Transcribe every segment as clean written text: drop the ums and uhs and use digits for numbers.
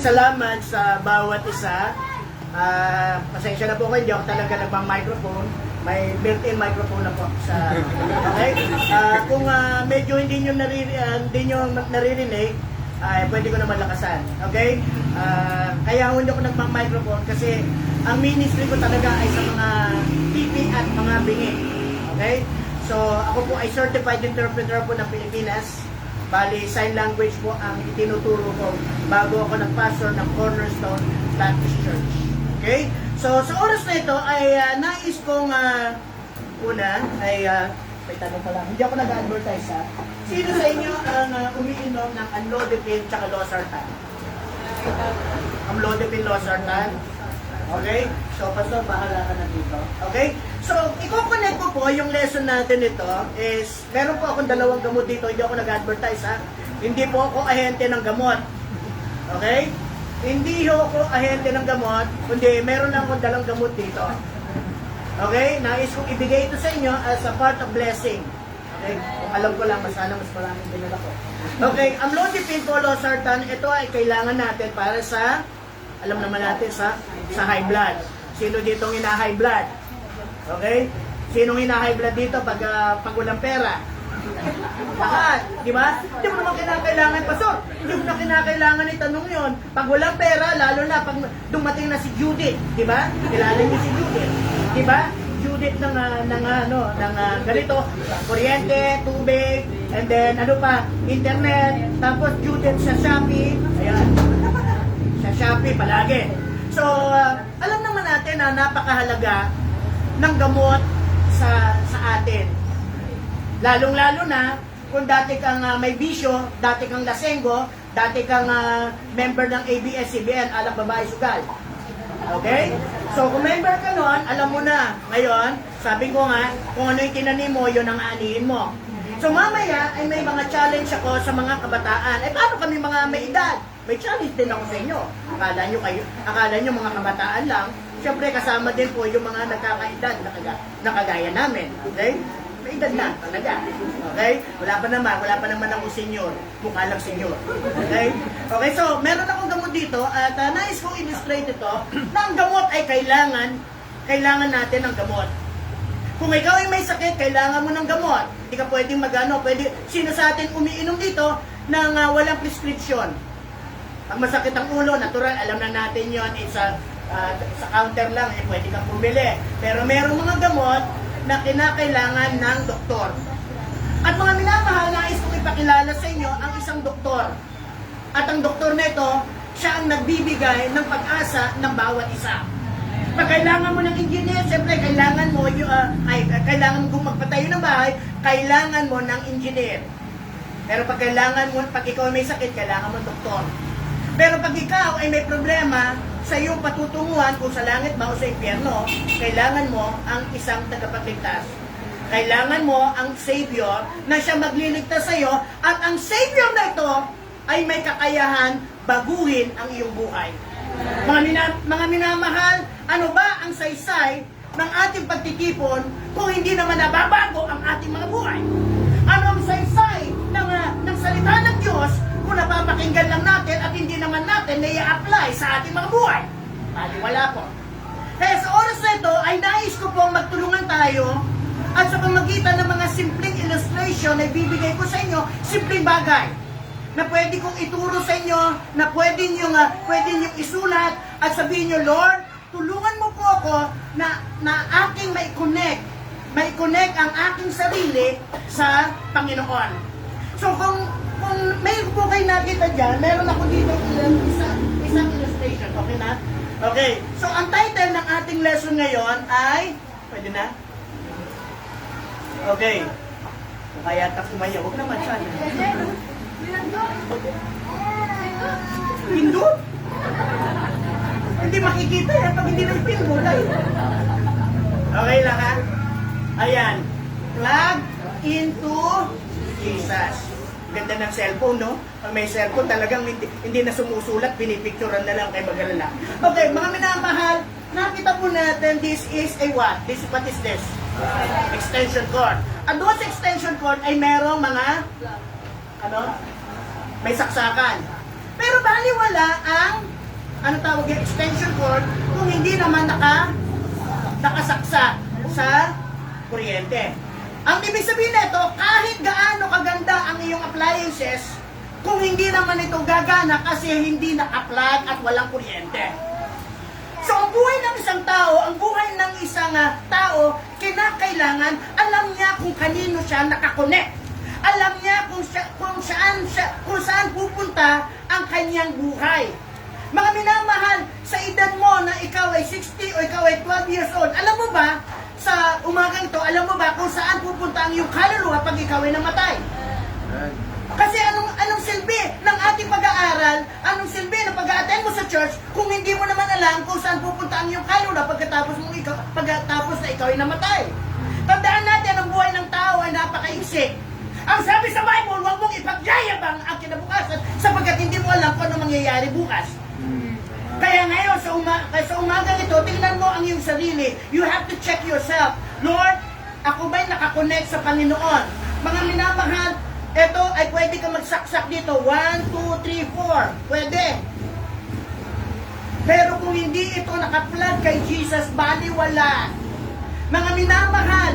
salamat sa bawat isa. Pasensya na po kayo, hindi ako talaga nagpang-microphone. May built-in microphone na po sa okay. Kung medyo hindi nyo naririnig, pwede ko naman lakasan. Okay? Kaya hindi ako nagpang-microphone kasi ang ministry ko talaga ay sa mga TV at mga bingi. Okay? So, ako po ay certified interpreter po ng Pilipinas. Bali, sign language po ang itinuturo ko bago ako nag-pastor ng Cornerstone Baptist Church. Okay? So, sa oras na ito ay nais kong una ay may tanong pa lang. Hindi ako nag-advertise ha. Sino sa inyo ang umiinom ng amlodipine tsaka losartan? Amlodipine, losartan. Okay? So, Pastor, bahala ka na dito. Okay? So, i-connect ko po yung lesson natin ito is, meron po akong dalawang gamot dito, hindi ako nag-advertise ha. Hindi po ako ahente ng gamot. Okay? Hindi ako ahente ng gamot, kundi meron lang akong dalang gamot dito. Okay? Nais kong ibigay ito sa inyo as a part of blessing. Okay? Kung alam ko lang, sana mas maraming dinala ko. Okay, amlodipine po, losartan, ito ay kailangan natin para sa, alam naman natin sa high blood. Sino dito ng high blood? Okay? Sino high blood dito pag walang pera? Lahat, di ba? Hindi mo naman kinakailangan, Pastor. Hindi mo na kinakailangan itanong yon. Pag walang pera, lalo na pag dumating na si Judith, di ba? Kilala niyo si Judith, di ba? Judith ng ganito, kuryente, tubig, and then ano pa, internet, tapos Judith sa Shopee, ayan. Sa Shopee palagi. So, alam naman natin na napakahalaga ng gamot sa atin. Lalong-lalo na kung dati kang may bisyo, dati kang lasenggo, dati kang member ng ABS-CBN, alak babae sugal. Okay? So, kung member ka nun, alam mo na. Ngayon, sabi ko nga, kung ano yung tinanim mo, yun ang aanihin mo. So, mamaya ay may mga challenge ako sa mga kabataan. Paano kami mga may edad? May challenge din ako sa inyo. Akala nyo mga kabataan lang. Siyempre, kasama din po yung mga nagkakaedad na kagaya namin. Okay? May edad na talaga. Okay? Wala pa naman akong senior. Mukha lang senior. Okay? Okay, so meron akong gamot dito at nais kong illustrate ito na ang gamot ay kailangan natin ng gamot. Kung ikaw ay may sakit, kailangan mo ng gamot. Hindi ka pwedeng sino sa atin umiinom dito ng walang prescription. Pag masakit ang ulo, natural, alam na natin yon, sa counter lang, pwede kang bumili. Pero merong mga gamot na kinakailangan ng doktor. At mga minamahal, nais kong ipakilala sa inyo ang isang doktor. At ang doktor na ito, siya ang nagbibigay ng pag-asa ng bawat isa. Pag kailangan mo ng engineer, siyempre kailangan mo kung magpatayo ng bahay, kailangan mo ng engineer. Pero pag ikaw may sakit, kailangan mo ng doktor. Pero pag ikaw ay may problema sa iyong patutunguhan kung sa langit ba o sa impyerno, kailangan mo ang isang tagapagligtas. Kailangan mo ang Savior na siya magliligtas sa iyo at ang Savior na ito ay may kakayahan baguhin ang iyong buhay. Mga minamahal, ano ba ang saysay ng ating pagtitipon kung hindi naman nababago ang ating mga buhay? Ano ang saysay ng salita ng Diyos kung napapakinggan lang natin at hindi naman natin na-i-apply sa ating mga buhay? Wala po. Kaya sa oras na ito ay nais ko pong magtulungan tayo at sa pamagitan ng mga simpleng illustration na ibibigay ko sa inyo, simpleng bagay na pwede kong ituro sa inyo, na pwede nyo isulat at sabihin nyo, Lord, tulungan mo po ako na aking mai-connect ang aking sarili sa Panginoon. So kung may po kayo nakita dyan, meron ako dito isang illustration. Okay na? Okay. So ang title ng ating lesson ngayon ay, pwede na? Okay. Kung kaya takumaya, huwag naman sana. Pindot? Hindi makikita yan pag hindi na ipindot. Okay lang ha? Ayan. Plug into Jesus. Ganda ng cellphone, no? Pag may cellphone, talagang hindi na sumusulat, pinipicturean na lang kay magalala. Okay, mga minamahal, nakita po natin, this is a what? What is this? Extension cord. At doon sa extension cord ay merong mga may saksakan. Pero baliwala ang ano tawag yung extension cord kung hindi naman nakasaksak sa kuryente. Ang ibig sabihin nito, kahit gaano kaganda ang iyong appliances, kung hindi naman ito gagana kasi hindi naka-plug at walang kuryente. So, ang buhay ng isang tao, ang buhay ng isang tao, kinakailangan, alam niya kung kanino siya nakakonect. Alam niya kung saan pupunta ang kanyang buhay. Mga minamahal, sa edad mo na ikaw ay 60 o ikaw ay 12 years old, alam mo ba, sa umagang ito, alam mo ba kung saan pupunta ang iyong kaluluwa pag ikaw ay namatay? Kasi anong silbi ng ating pag-aaral, anong silbi ng pag-a-attend mo sa church kung hindi mo naman alam kung saan pupunta ang iyong kaluluwa pagkatapos na ikaw ay namatay? Tandaan natin, ang buhay ng tao ay napakaiksi. Ang sabi sa Bible, huwag mong ipagyayabang ang kinabukasan sapagkat hindi mo alam kung ano mangyayari bukas. Kaya ngayon, sa umagang ito, tingnan mo ang iyong sarili. You have to check yourself. Lord, ako ba'y nakakonect sa Panginoon? Mga minamahal, ito ay pwede ka magsaksak dito. 1, 2, 3, 4. Pwede. Pero kung hindi ito naka-plug kay Jesus, baliwala. Mga minamahal,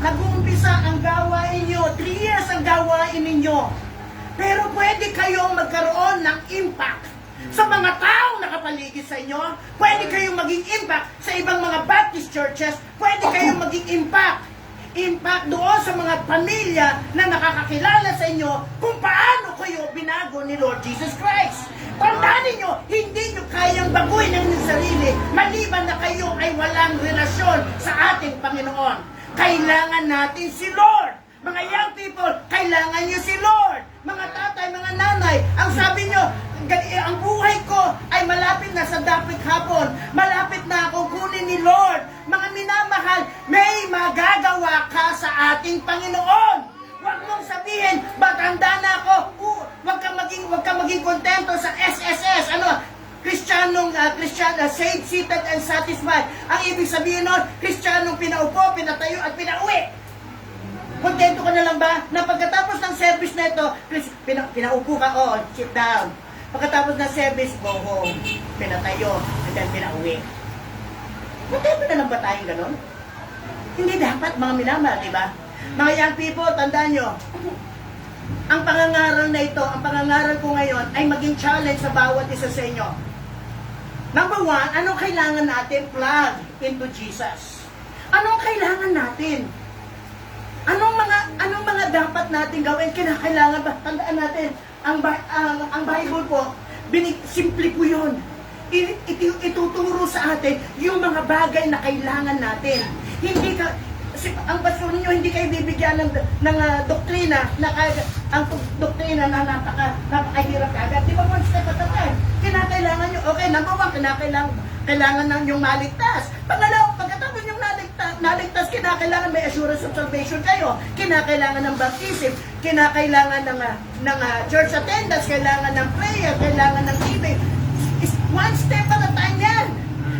nag-uumpisa ang gawain nyo. 3 years ang gawain ninyo. Pero pwede kayong magkaroon ng impact sa mga taong nakapaligid sa inyo. Pwede kayong maging impact sa ibang mga Baptist churches. Pwede kayong maging impact doon sa mga pamilya na nakakakilala sa inyo kung paano kayo binago ni Lord Jesus Christ. Tandaan ninyo, hindi nyo kayang baguhin ang inyong sarili maliban na kayo ay walang relasyon sa ating Panginoon. Kailangan natin si Lord. Mga young people, kailangan nyo si Lord. Mga tatay, mga nanay, ang sabi nyo, ang buhay ko ay malapit na sa dapit hapon. Malapit na akong kunin ni Lord. Mga minamahal, may magagawa ka sa ating Panginoon. Huwag mong sabihin, batanda na ako. Huwag ka maging kontento sa SSS. Kristyanong saved, seated, and satisfied. Ang ibig sabihin nun, Kristyanong pinaupo, pinatayo, at pinauwi. Kontento ka na lang ba na pagkatapos ng service na ito, pinaupo ka, sit down. Pagkatapos ng service, go home. Pinatayo, and then pinauwi. Kontento na lang ba tayong ganon? Hindi dapat, mga minamahal, di ba? Mga young people, tandaan nyo, ang pangangaral na ito, ang pangangaral ko ngayon, ay maging challenge sa bawat isa sa inyo. Number 1, anong kailangan natin? Plug into Jesus. Anong kailangan natin? Anong mga dapat natin gawin? Kinakailangan ba? Tandaan natin, ang Bible po, simple po yun. Ituturo sa atin yung mga bagay na kailangan natin. Ang pastor ninyo, hindi kayo bibigyan ng doktrina, ang doktrina na napakahirap agad. Di ba one step at a time? Kinakailangan nyo, okay, number 1, kailangan nang yung maligtas. Pangalawa, pagkatapos yung naligtas, kinakailangan may assurance of salvation kayo. Kinakailangan ng baptism, kinakailangan ng church attendance, kailangan ng prayer, kailangan ng giving. One step at a time yan.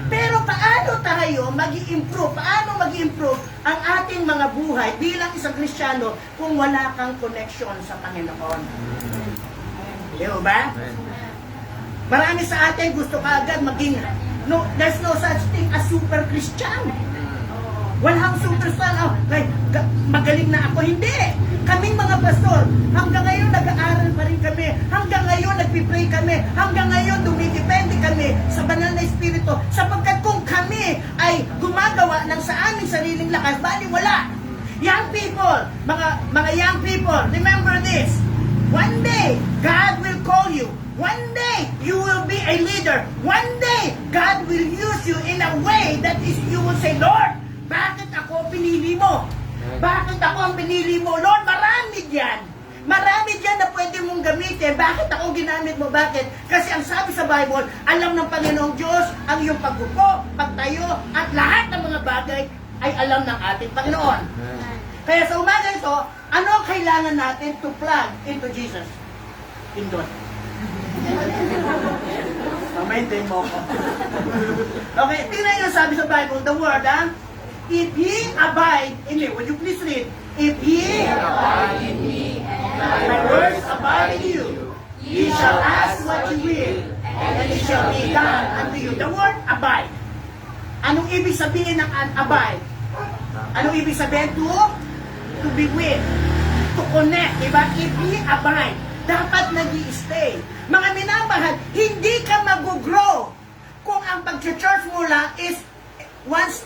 Pero paano tayo mag-i-improve? Paano mag-i-improve ang ating mga buhay bilang isang Kristiyano kung wala kang connection sa Panginoon? Di ba? Marami sa atin gusto kaagad maging, there's no such thing as super Christian. Walang superstar. Magaling na ako. Hindi. Kaming mga pastor, hanggang ngayon nag-aaral pa rin kami. Hanggang ngayon nagpipray kami. Hanggang ngayon dumidepende kami sa banal na Espiritu. Sapagkat kung kami ay gumagawa ng sa aming sariling lakas, bali wala. Young people, mga young people, remember this. One day, God will call you. One day, you will be a leader. One day, God will use you in a way that is, you will say, Lord, bakit ako pinili mo? Bakit ako ang pinili mo? Lord, marami dyan. Marami dyan na pwede mong gamitin. Bakit ako ginamit mo? Bakit? Kasi ang sabi sa Bible, alam ng Panginoong Diyos ang iyong pagbuko, pagtayo, at lahat ng mga bagay ay alam ng ating Panginoon. Kaya sa umaga ito, ano ang kailangan natin to plug into Jesus? Indon. Maintain mo ko. Okay, tingnan nyo sabi sa Bible, the word, if ye abide in me, would you please read? If ye abide in me, and my words abide in you, ye shall ask what you will, and it shall be done unto you. The word abide. Anong ibig sabihin ng abide? Anong ibig sabihin? To be with. To connect. Diba? If we abide, dapat nag-i-stay. Mga minamahal, hindi ka mag-grow kung ang pag-church mo lang is once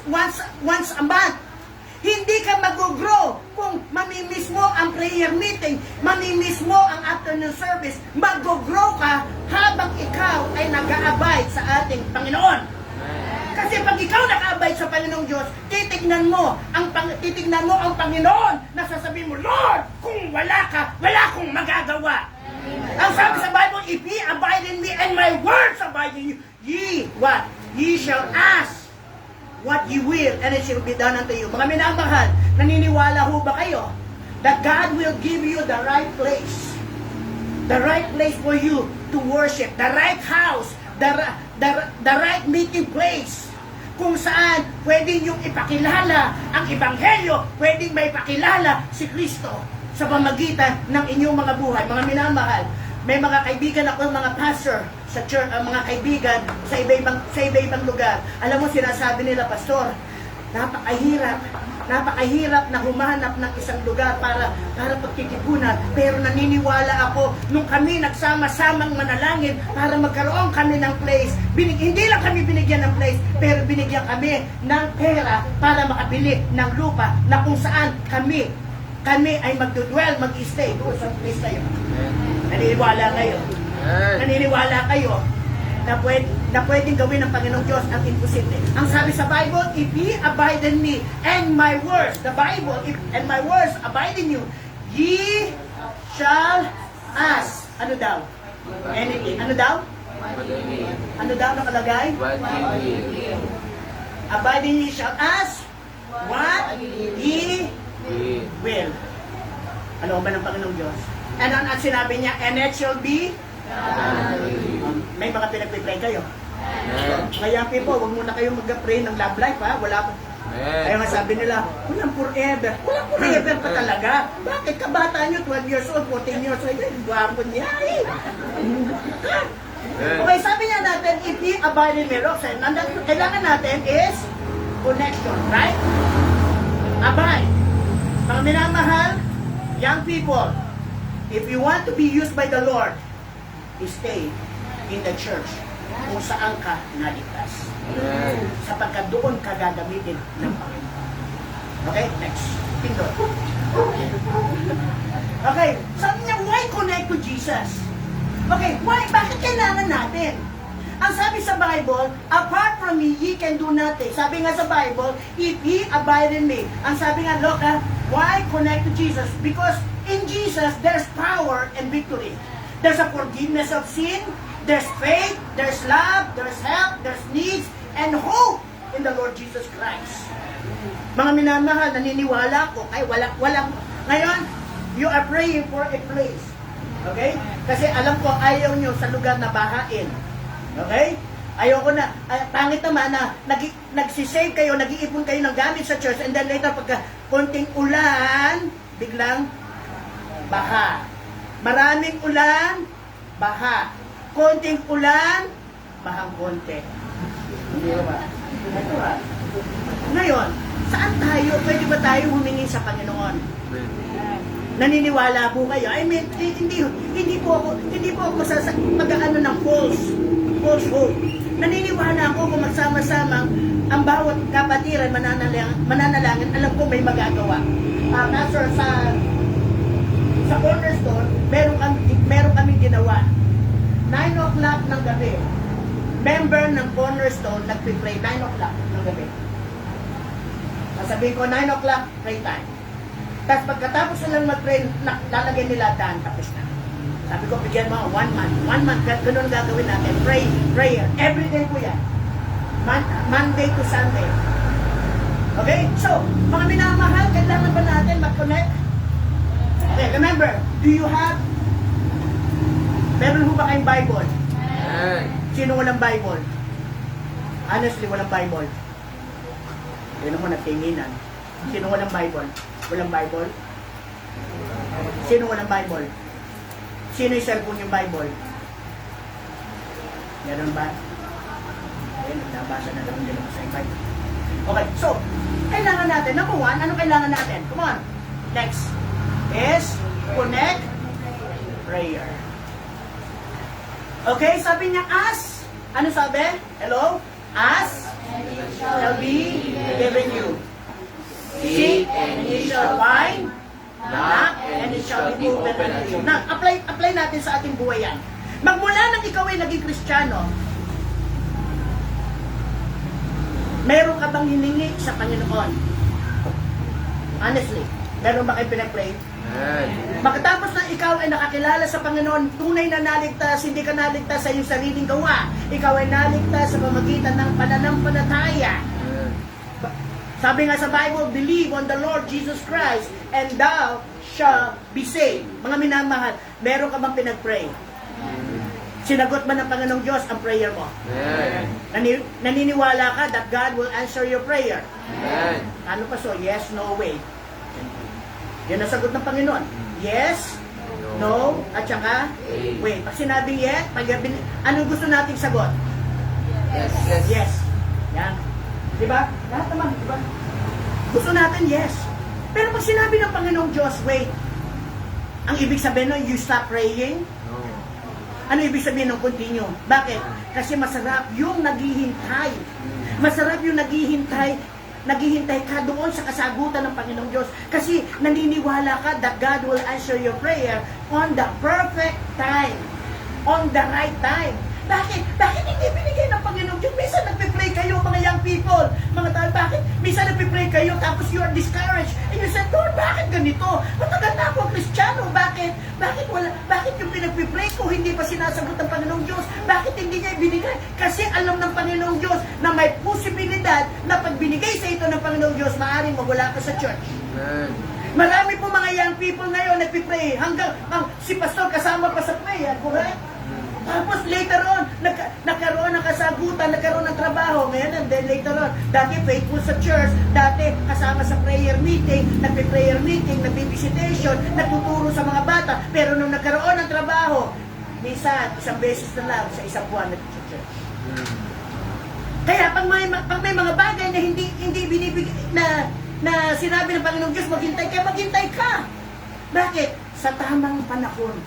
a month. Hindi ka mag-grow kung mamimiss mo ang prayer meeting, mamimiss mo ang afternoon service. Mag-grow ka habang ikaw ay nag-aabide sa ating Panginoon. Kasi pag ikaw nag-aabide sa Panginoong Diyos, titignan mo ang Panginoon na sasabihin mo, Lord, kung wala ka, wala akong magagawa. Ang sabi sa Bible, if ye abide in me and my words abide in you, ye, what? Ye shall ask what you will, and it shall be done unto you. Mga minamahal, naniniwala ho ba kayo that God will give you the right place? The right place for you to worship. The right house. The right meeting place. Kung saan pwedeng yung ipakilala ang Ebanghelyo, pwedeng may pakilala si Kristo sa pamagitan ng inyong mga buhay. Mga minamahal, may mga kaibigan ako, mga pastor sa church, mga kaibigan sa iba-ibang lugar. Alam mo, sinasabi nila, Pastor, napakahirap na humanap ng isang lugar para pagtitipunan. Pero naniniwala ako, nung kami nagsama-samang manalangin para magkaroon kami ng place, hindi lang kami binigyan ng place, pero binigyan kami ng pera para makabili ng lupa na kung saan kami ay magdudwell, mag-stay. Doon sa place kayo. Naniniwala kayo. Naniniwala kayo na pwedeng gawin ng Panginoong Diyos ang imposible. Ang sabi sa Bible, if ye abide in me and my words, the Bible, and my words abide in you, ye shall ask. Ano daw? Anything. Ano daw? Ano daw nakalagay? Abide in ye shall ask what ye will. Ano ba ng Panginoong Diyos? And ang sinabi niya, and it shall be may mga pinagpipray kayo. Kaya people, huwag muna kayo mag-pray ng love life, ha? Wala. Kaya nga sabi nila, walang forever. Walang forever pa talaga. Bakit kabata nyo, 12 years old, 14 years old, guwapo niya eh. Okay, sabi niya natin, if ye abide in me, Roxanne, ang kailangan natin is connection, right? Abide. Mga minamahal, young people, if you want to be used by the Lord, stay in the church kung saan ka naligtas. Sapagkat doon ka gagamitin ng Panginoon. Okay, next. Pindot. Okay, sabi niya, why connect to Jesus? Okay, why? Bakit kailangan natin? Ang sabi sa Bible, apart from me, ye can do nothing. Sabi nga sa Bible, if ye abide in me. Ang sabi nga, look, why connect to Jesus? Because in Jesus, there's power and victory. There's a forgiveness of sin, there's faith, there's love, there's help, there's needs, and hope in the Lord Jesus Christ. Mga minamahal, naniniwala ko, ay walang, ngayon, you are praying for a place. Okay? Kasi alam ko, ayaw nyo sa lugar na bahain. Okay? Ayoko na, pangit naman na nagsisave kayo, nag-iipon kayo ng gamit sa church, and then later, pagka konting ulan, biglang baha. Maraming ulan, baha. Konting ulan, bahang konti. Hindi ba? Ito ha. Ngayon, saan tayo? Pwede ba tayo humingi sa Panginoon? Naniniwala po kayo? I mean, hindi po ako mag-ano ng false hope. Naniniwala ako kung magsama-samang ang bawat kapatiran mananalangin, alam ko may magagawa. Pastor, sa Cornerstone, meron kaming ginawa. 9 o'clock ng gabi. Member ng Cornerstone nagpipray 9 o'clock ng gabi. Sasabihin ko 9 o'clock, pray time. Tapos pagkatapos nilang mag-pray, lalagyan nila daan, tapos na. Sabi ko, bigyan mo 1 month. 1 month, ganun gagawin natin. Prayer. Every day po yan. Monday to Sunday. Okay? So, mga minamahal, kailangan ba natin mag-connect? Okay, remember, meron ho ba kayong Bible? Sino walang Bible? Honestly, walang Bible. Yun mo, nagtinginan. Sino walang Bible? Walang Bible? Sino walang Bible? Sino yung cellphone yung Bible? Ganun ba? Ayun, nabasa na naman din ako sa invite. Okay, so, kailangan natin, number one, ano kailangan natin? Come on. Next is connect prayer. Okay, sabi niya, ask. Ano sabi? Hello? Ask shall be given you. Seek and ye shall find. Knock and it shall be opened unto you. Now, apply natin sa ating buhay yan. Magmula nang ikaw ay naging Kristiyano, meron ka bang hiningi sa Panginoon? Honestly, meron ba kayo pinag-pray? Pagkatapos na ikaw ay nakakilala sa Panginoon, tunay na naligtas, hindi ka naligtas sa iyong sariling gawa. Ikaw ay naligtas sa pamamagitan ng pananampalataya. Sabi nga sa Bible, believe on the Lord Jesus Christ and thou shall be saved. Mga minamahal, meron ka bang pinag-pray? Sinagot ba ng Panginoong Diyos ang prayer mo? Naniniwala ka that God will answer your prayer? Ano pa so? Yes, no, wait. Yan ang sagot ng Panginoon. Yes, no, at saka wait. Pag sinabing yes, anong gusto nating sagot? Yes. Yan. Diba? Lahat naman, diba? Gusto natin yes. Pero pag sinabi ng Panginoong Diyos, wait, ang ibig sabihin nun, you stop praying? Ano ibig sabihin ng continue? Bakit? Kasi masarap yung naghihintay. Masarap yung naghihintay ka doon sa kasagutan ng Panginoong Diyos. Kasi naniniwala ka that God will answer your prayer on the perfect time. On the right time. Bakit? Bakit hindi binigay ng Panginoong Diyos? Minsan nagpipray kayo, mga young people, mga tao, bakit? Minsan nagpipray kayo, tapos you are discouraged. And you said, Lord, bakit ganito? Matagal na ako Kristiyano, bakit? Bakit yung pinagpipray ko, hindi pa sinasagot ng Panginoong Diyos? Bakit hindi niya ibinigay? Kasi alam ng Panginoong Diyos na may posibilidad na pag binigay sa ito ng Panginoong Diyos, maaaring mawala ka sa church. Marami po mga young people ngayon nagpipray hanggang si pastor kasama pa sa prayer, correct? Tapos later on, nagkaroon ng kasagutan, nagkaroon ng trabaho. Ngayon, and then later on, dati faithful sa church, dati kasama sa prayer meeting, nagpe-prayer meeting, nagbe-visitation, nagtuturo sa mga bata. Pero nung nagkaroon ng trabaho, minsan, isang beses na lang sa isang buwan nag-church. Kaya pag may mga bagay na hindi binibigay, na sinabi ng Panginoong Diyos, maghintay ka. Bakit? Sa tamang panahon.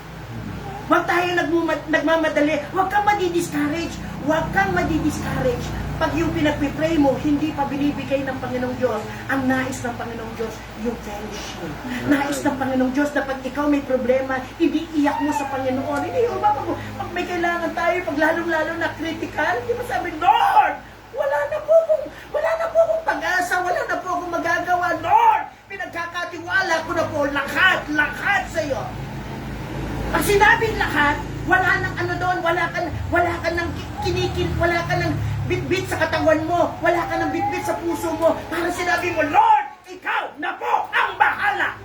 Huwag tayo nagmamadali. Huwag kang madi-discourage. Huwag kang madi-discourage. Pag yung pinagpipray mo, hindi pa binibigay ng Panginoong Diyos. Ang nais ng Panginoong Diyos, yung fellowship. Nais ng Panginoong Diyos na pag ikaw may problema, hindi iyak mo sa Panginoon. Hindi yung pag may kailangan tayo, pag lalong-lalo na critical, hindi mo sabi, Lord, wala na po akong pag-asa, wala na po akong magagawa. Lord, pinagkakatiwala ko na po lahat sa iyo. Pag sinabing lahat, wala nang ano doon, wala ka nang kinikil, wala ka nang bitbit sa katawan mo, wala ka nang bitbit sa puso mo. Parang sinabi mo, Lord, ikaw na po ang bahala.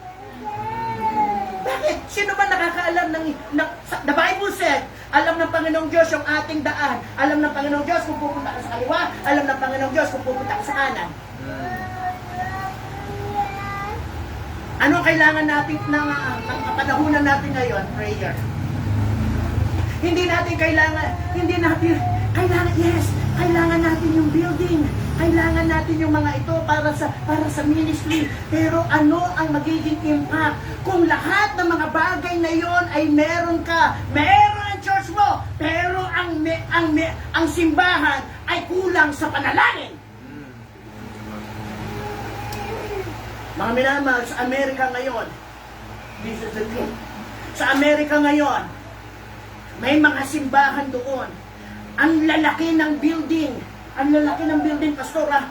Bakit? Sino ba nakakaalam the Bible said, alam ng Panginoong Diyos yung ating daan. Alam ng Panginoong Diyos kung pupunta ka sa kaliwa, alam ng Panginoong Diyos kung pupunta ka sa kanan. Ano kailangan natin ng kapanahunan natin ngayon? Prayer. Hindi natin kailangan natin yung building. Kailangan natin yung mga ito para sa ministry. Pero ano ang magiging impact kung lahat ng mga bagay na yon ay meron ka? Meron ang church mo, pero ang simbahan ay kulang sa panalangin. Mga minamahal, sa Amerika ngayon, this is the truth. Sa Amerika ngayon, may mga simbahan doon. Ang lalaki ng building, pastor ah.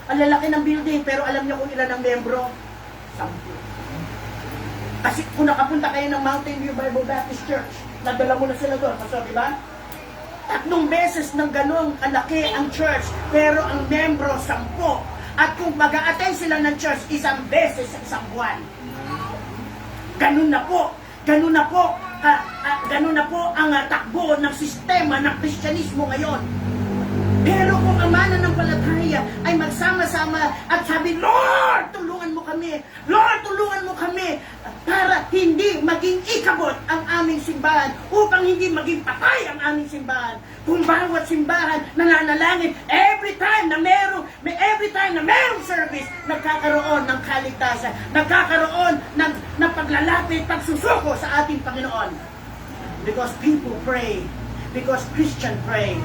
Ang lalaki ng building, pero alam niyo kung ilan ang membro? 10. Kasi kung nakapunta kayo ng Mountain View Bible Baptist Church, nadala mo na sila doon, pastor, di ba? 3 beses ng ganong kalaki ang church, pero ang membro 10. At kung mag-a-attend sila ng church, 1 beses sa isang buwan. Ganun na po ang takbo ng sistema ng Kristyanismo ngayon. Pero kung ang mananampalataya ay magsama-sama at sabi, Lord, tulungan mo kami. Lord, tulungan mo kami. para hindi maging ikabot ang aming simbahan, upang hindi maging patay ang aming simbahan. Kung bawat simbahan nananalangin, every time na merong service, nagkakaroon ng kaligtasan, nagkakaroon ng paglalapit, pagsusuko sa ating Panginoon. Because people pray, because Christian pray.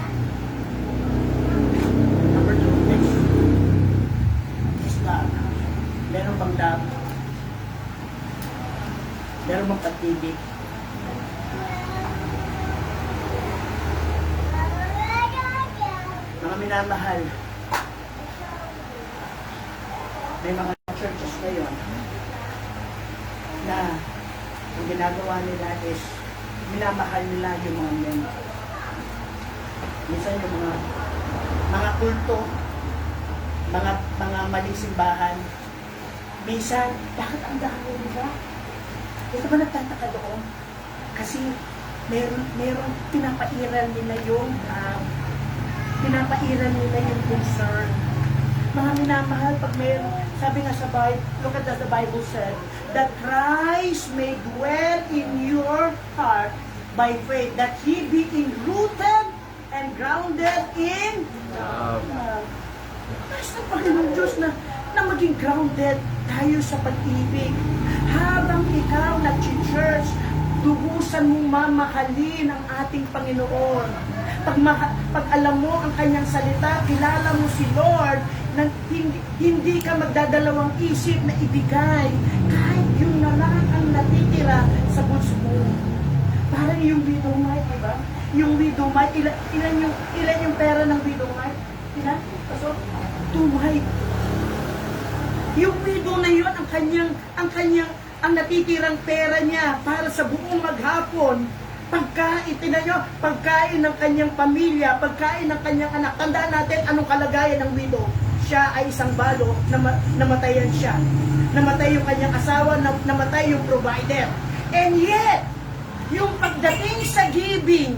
Number 2, next. Is love. Meron bang love? Meron bang pag-ibig? Mga minamahal, may mga churches ngayon na ang ginagawa nila is minamahal nila yung mga men. Minsan yung mga kulto, mga maling simbahan. Minsan, bakit ang dami nila? Ito ba nagtataka doon? Kasi meron pinapairal nila yung concern. Mga minamahal, pag meron, sabi nga sa Bible, look at that the Bible said, that Christ may dwell in your heart by faith, that He being rooted and grounded in love. Nais ng Panginoon Diyos na maging grounded tayo sa pag-ibig. Habang ikaw nag-church, lubusan mong mamahalin ang ating Panginoon. Pag alam mo ang kanyang salita, kilala mo si Lord, na hindi ka magdadalawang isip na ibigay kahit yung na lang ang natitira sa bulso mo. Parang yung widow mite, diba? Yung widow mite, ilan yung pera ng widow mite? Ilan? Kaso, 2 mite. Yung widow na yun, ang natitirang pera niya para sa buong maghapon, pagkain ng kanyang pamilya, pagkain ng kanyang anak. Tandaan natin anong kalagayan ng widow. Siya ay isang balo, namatayan siya. Namatay yung kanyang asawa, namatay yung provider. And yet, yung pagdating sa giving,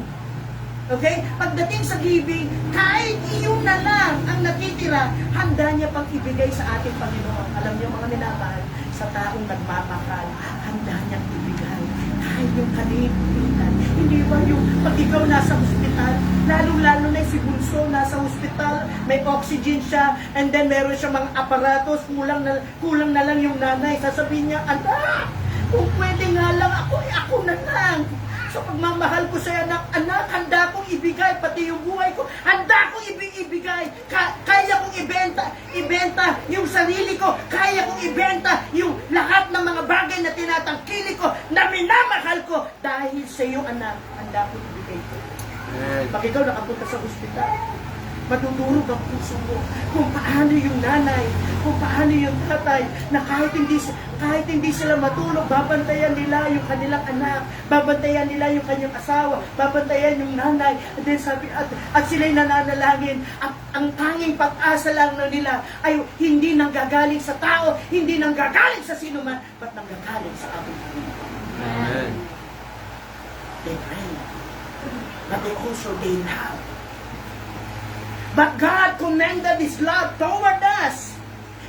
okay? Pagdating sa giving, kahit iyon na lang ang natitira, handa niya pang ibigay sa ating Panginoon. Alam niyo mga minamahal, sa taong nagmamahal, handa niyang ibigay. Kahit yung kalimitan. Hindi ba yung pag ikaw nasa hospital, lalo-lalo na si Bunso nasa hospital, may oxygen siya, and then meron siya mga aparatos, kulang na lang yung nanay. Sasabihin niya, anak, kung pwede nga lang ako na lang. So pagmamahal ko sa anak, handa kong ibigay, pati yung buhay ko, handa kong ibigay. Kaya kong ibenta yung sarili ko, kaya kong ibenta yung lahat ng mga bagay na tinatangkili ko, na minamahal ko, dahil sa iyo anak, handa kong ibigay ko. Pag ikaw nakapunta sa ospital, matutulog ang puso mo kung paano yung nanay, kung paano yung tatay, na kahit hindi sila matulog, babantayan nila yung kanilang anak, babantayan nila yung kanyang asawa, babantayan yung nanay, and then sabi, at sila'y nananalangin, at ang tanging pag-asa lang na nila ay hindi nanggagaling sa tao, hindi nanggagaling sa sinuman, but nanggagaling sa ating Panginoon. Amen. They pray, but they also they love. But God commended His love toward us,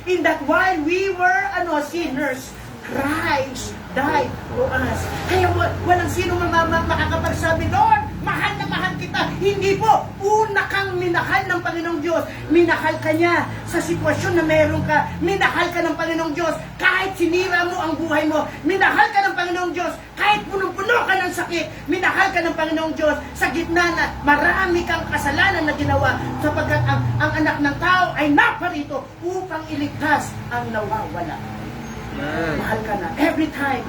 in that while we were sinners, Christ died for us. Kaya walang sino makakapagsabi, Lord, mahal na mahal kita. Hindi po. Una kang minahal ng Panginoong Diyos. Minahal ka niya sa sitwasyon na meron ka. Minahal ka ng Panginoong Diyos kahit sinira mo ang buhay mo. Minahal ka ng Panginoong Diyos kahit punong-puno ka ng sakit. Minahal ka ng Panginoong Diyos sa gitna na marami kang kasalanan na ginawa, sapagkat ang anak ng tao ay naparito upang iligtas ang nawawala. Mahal ka na. Every time.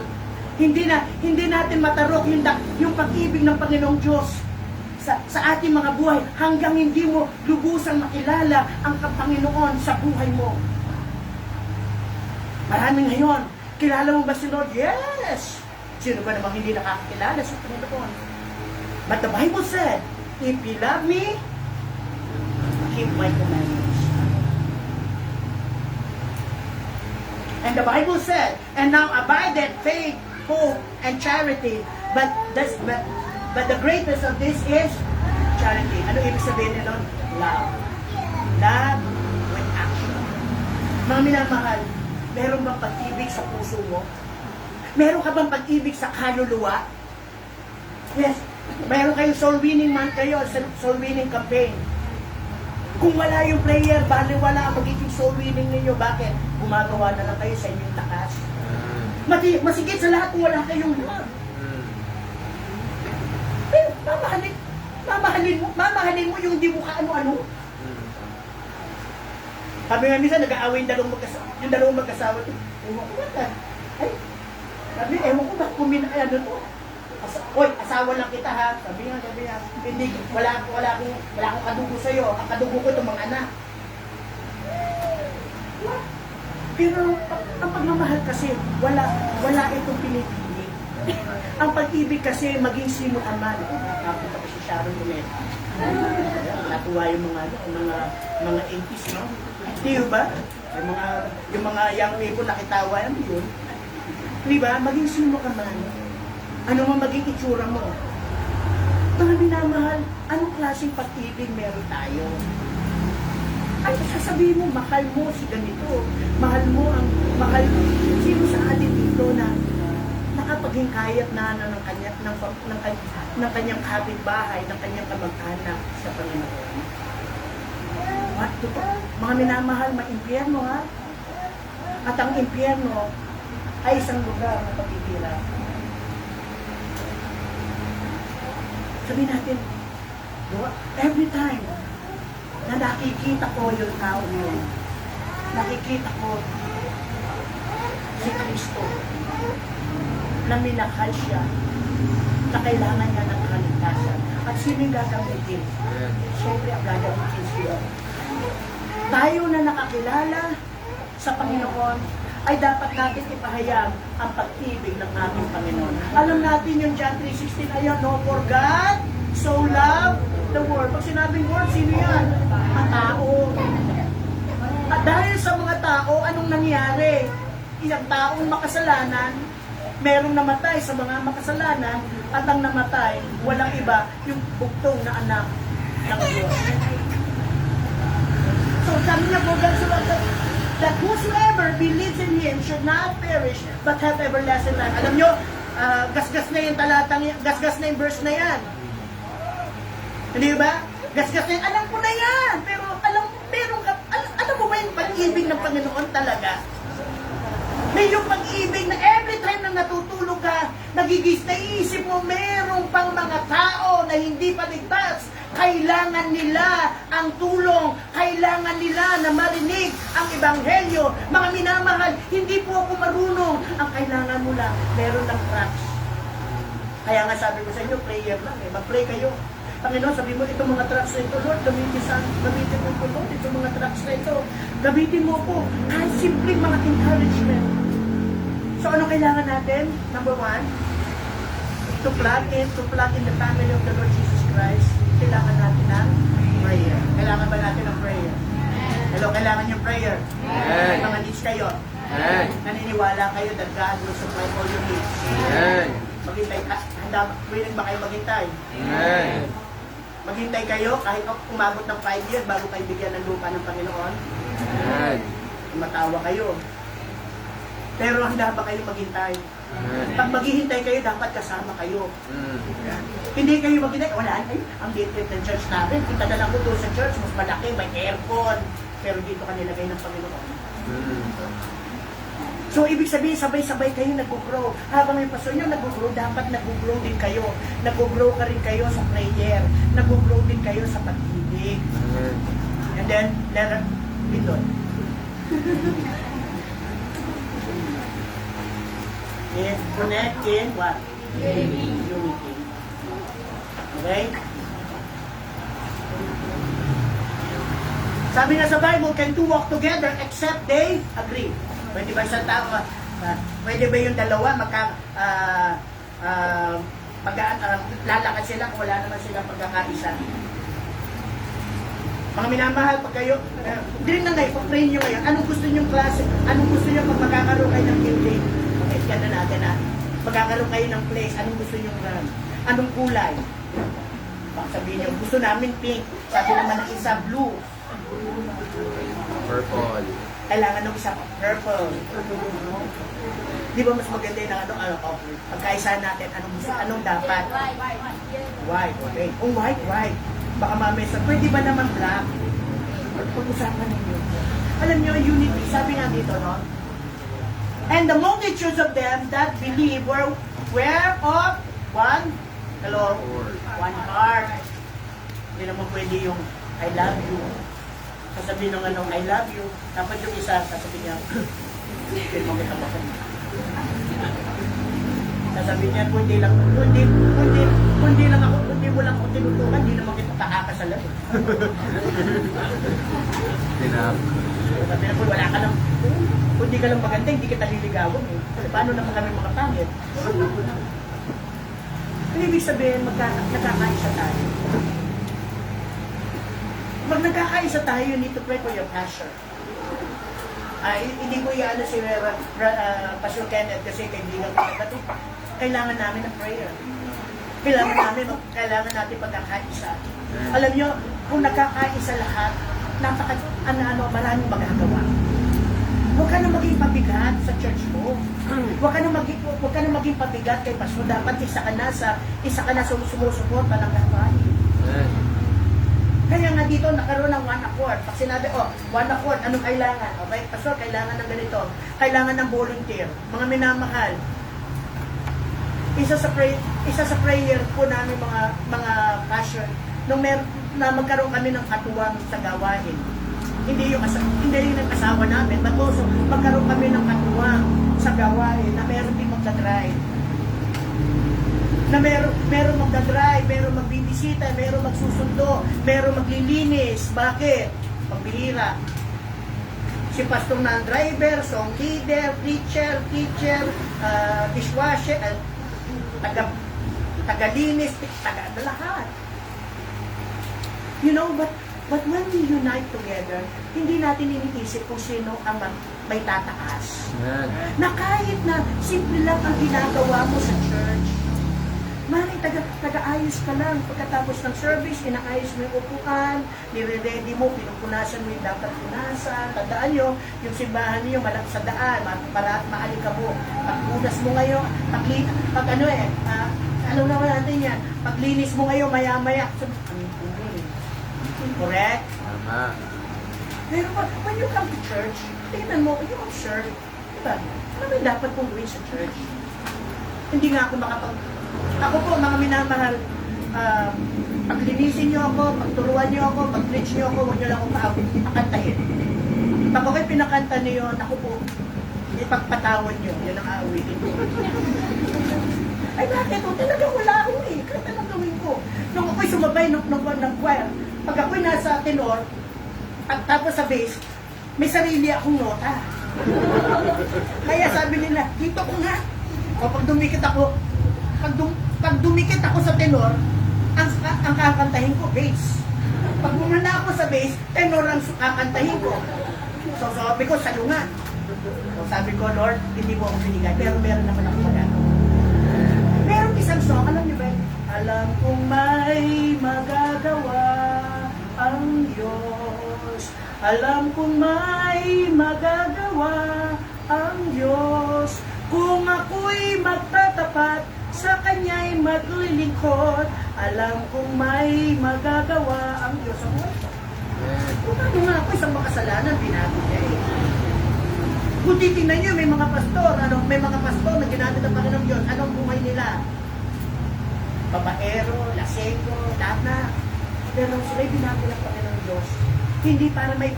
Hindi natin matarok yung pag-ibig ng Panginoong Diyos sa ating mga buhay hanggang hindi mo lubusang makilala ang Panginoon sa buhay mo. Maraming ngayon, kilala mo ba si Lord? Yes! Sino ba namang hindi nakakakilala sa Panginoon? But the Bible said, if you love me, keep my commandments. And the Bible said, and now abideth faith, hope, and charity. But the greatest of this is charity. Ano ibig sabihin nito? Love. Love with action. Mga minamahal, meron bang pag-ibig sa puso mo? Meron ka bang pag-ibig sa kaluluwa? Yes. Meron kayong soul winning month kayo, soul winning campaign. Kung wala yung prayer, bali wala ang magiging soul winning ninyo. Bakit? Gumagawa na lang kayo sa inyong takas. Masigit sa lahat kung wala kayong love. Pero mamahalin mo yung di mo ka-ano-ano. Sabi nga minsan, nag-aaway yung dalawang magkasawa. Ewan ko ba? Ay, sabi, ewan ko ba kung ano to? Oy, asawa lang kita ha. Sabi nga, hindi, wala akong kadugo sa'yo. Ang kadugo ko itong mga anak. Pero ang pagmamahal kasi, wala itong pinipili. Ang pag-ibig kasi, maging sino ka man. Nakapunta ko si Sharon ulit. Natuwa yung mga 80s, no? Di ba? Yung mga young people nakitawa yun. Di ba? Maging sino ka man. Ano man maging itsura mo? Mga minamahal, anong klaseng pag-ibig meron tayo? Ano sasabihin mo, mahal mo si ganito, mahal mo sino sa atin dito na nakapaghingkayat na ng kanyang kapitbahay, ng kanyang kamag-anak sa Panginoon. What? Mga minamahal, ma-impyerno ha? At ang impyerno ay isang lugar na pagkikira. Sabihin natin, every time na nakikita ko yung tao yun, nakikita ko si Kristo na minahal siya, na kailangan niya ng kaligtasan. At sino yung gagamitin? Siyempre ang gagamitin siya. Tayo na nakakilala sa Panginoon, ay dapat natin ipahayag ang pag-ibig ng ating Panginoon. Alam natin yung John 3:16, ayan, no, for God so loved the world. Pag sinabing world, sino yan? Mga tao. At dahil sa mga tao, anong nangyari? Isang taong makasalanan, merong namatay sa mga makasalanan, at ang namatay, walang iba, yung bugtong na anak ng Diyos. So sabi niya po, God so loved that whosoever believes in Him should not perish, but have everlasting life. Alam nyo, gasgas na yung talatang, gasgas na yung verse na yan. Hindi ba? Gasgas na yan. Alam ko na yan. Pero alam mo ba yung pag-ibig ng Panginoon talaga? May yung pag-ibig na every time na natutulog ka, nagigis, naiisip mo, merong pang mga tao na hindi pa ligtas. Kailangan nila ang tulong, kailangan nila na marinig ang ebanghelyo. Mga minamahal, hindi po ako marunong. Ang kailangan mo lang, meron ng tracks. Kaya nga sabi ko sa inyo, prayer lang eh. Mag-pray kayo. Panginoon, sabi mo, itong mga tracks na ito, Lord, gamitin mo po, Lord, itong mga tracks na ito. Gamitin mo po, kahit simpleng mga encouragement. So, ano kailangan natin? Number one, to plug in the family of the Lord Jesus Christ. Kailangan natin ng prayer. Kailangan ba natin ng prayer? Hello, kailangan yung prayer. May mga needs kayo. Naniniwala kayo that God will supply all your needs. Maghintay, willing ba kayo maghintay? Maghintay kayo kahit umabot ng 5 years bago kayo bigyan ng lupa ng Panginoon. Matawa kayo. Pero handa ba kayo maghintay? Pag maghihintay kayo, dapat kasama kayo. Hindi kayo maghintay, wala kayo. Ang liit ng church namin, punta na lang ko doon sa church, mas malaki, may aircon. Pero dito ka nilagay ng Panginoon. So, ibig sabihin, sabay-sabay kayo nag-grow. Habang may paso nyo nag-grow, dapat nag-grow din kayo. Nag-grow ka rin kayo sa prayer. Nag-grow din kayo sa pag-ibig. And then, letter, ito. Connect in what? Unity. Okay? Sabi nga sa Bible, can two walk together except they agree? Pwede ba isang tao, pwede ba yung dalawa lalakad sila kung wala naman silang pagkakaisa? Mga minamahal, pag kayo, hindi rin na ngayon, pag-pray nyo ngayon, anong gusto nyo klase? Anong gusto nyo pag magkakaroon kayo ng building? Okay, ganda natin ha. Magkakaroon kayo ng place, anong gusto nyo run? Anong kulay? Baka sabihin nyo, gusto namin pink. Sabi naman ng isa, blue. Purple. Kailangan ng isa purple. Di ba mas maganda yung pagkaisa natin, anong dapat? White, okay. Kung white. Baka mamaya pwede ba naman black? Pag-usapan ninyo. Alam nyo, unity, sabi nga dito, no? And the multitudes of them that believe were of one heart. Hindi naman pwede yung I love you. Sasabihin ng I love you. Dapat yung isa, sasabihin niya, hindi mo kita bakit. Sasabihin niya, kundi mo lang ako tinutukan, hindi naman kita kakakasalan. Sabi na po, wala ka lang, kung di ka lang maganda, hindi kita liligawan. Kasi paano naman kami mga pangit? Ang ibig sabihin, nagkakaisa tayo. Pag nagkakaisa tayo, you need to pray for your passion. Hindi ko iano si Pastor Kenneth kasi kaibigan ko na kailangan namin ng prayer. Kailangan natin pagkakaisa. Alam nyo, kung nagkakaisa lahat, maraming magagawa. Huwag ka na maging pabigat sa church mo. Huwag ka na maging pabigat kay pastor. Dapat isa ka na sumusuporta ng gawain. Kaya nga dito, nakaroon ng one accord. Pag sinabi, one accord, anong kailangan? Okay, pastor, kailangan ng ganito. Kailangan ng volunteer. Mga minamahal. Isa sa prayer po namin mga passion, na magkaroon kami ng katuwang sa gawain. Hindi yung asawa namin, but also magkaroon kami ng katuwang sa gawain na meron din magdadrive. Na meron magdadrive, meron magbibisita, meron magsusundo, meron maglilinis. Bakit? Pagbihira. Si pastor na driver, song leader, preacher, teacher, dishwasher, tagalinis, lahat. You know, but when we unite together, hindi natin iniisip kung sino ang may tataas. Na kahit na simple lang ang ginagawa mo sa church, mari, taga-ayos ka lang. Pagkatapos ng service, inaayos mo yung upuan, nire-ready mo, pinupunasan mo yung dapat punasan. Tandaan nyo, yung simbahan niyo malak sa daan, para maalikabok. Pagpunas mo ngayon, ano naman natin yan? Paglinis mo ngayon, maya-maya. Correct? Tama. Pero when you come to church, tingnan mo, you observe, diba? Ano yung dapat kong gawin sa church? Hindi nga ako Ako po, mga minamahal, paglinisin niyo ako, pagturuan niyo ako, pag-preach niyo ako, huwag niyo lang akong pakantahin. Pag ako'y pinakanta niyo, ako po, ipagpatawad niyo, yan ang aawitin ko. Ay bakit? Talaga wala ako eh. Kahit anong gawin ko. Nung ako'y sumabay ng choir, pag ako'y nasa tenor, at tapos sa bass, may sarili akong nota. Kaya sabi nila, dito ko nga. O pag dumikit ako sa tenor, ang kakantahin ko, bass. Pag bumana ako sa bass, tenor ang kakantahin ko. So sabi ko, salungan. So sabi ko, Lord, hindi mo ako binigay, pero meron naman ako magagawa. Meron isang song, alam niyo ba? Alam kong may magagawa ang Diyos. Alam kong may magagawa ang Diyos. Kung ako'y magtatapat, sa Kanya'y maglilingkod, alam kong may magagawa ang Diyos. Kung ano nga ako, isang makasalanan, binago niya eh. Kung titingnan niyo, may mga pastor na ginamit ng Panginoong Diyos, anong buhay nila? Babaero, laseko, lahat na. Pero sila'y binago ng Panginoong Diyos. Hindi para may